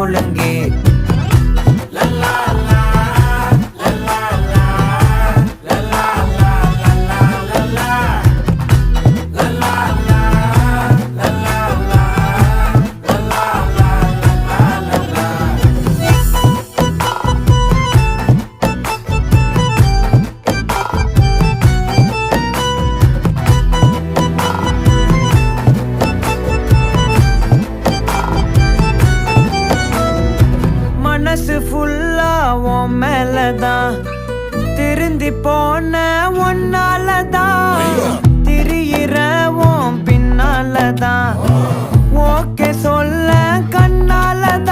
ஒழுங்கு மனசு ஃபுல்லா உன் மேலதான் திருந்தி போன ஒன்னாலதான் திரியிற உன் பின்னாலதான் ஓகே சொல்ல கண்ணாலதான்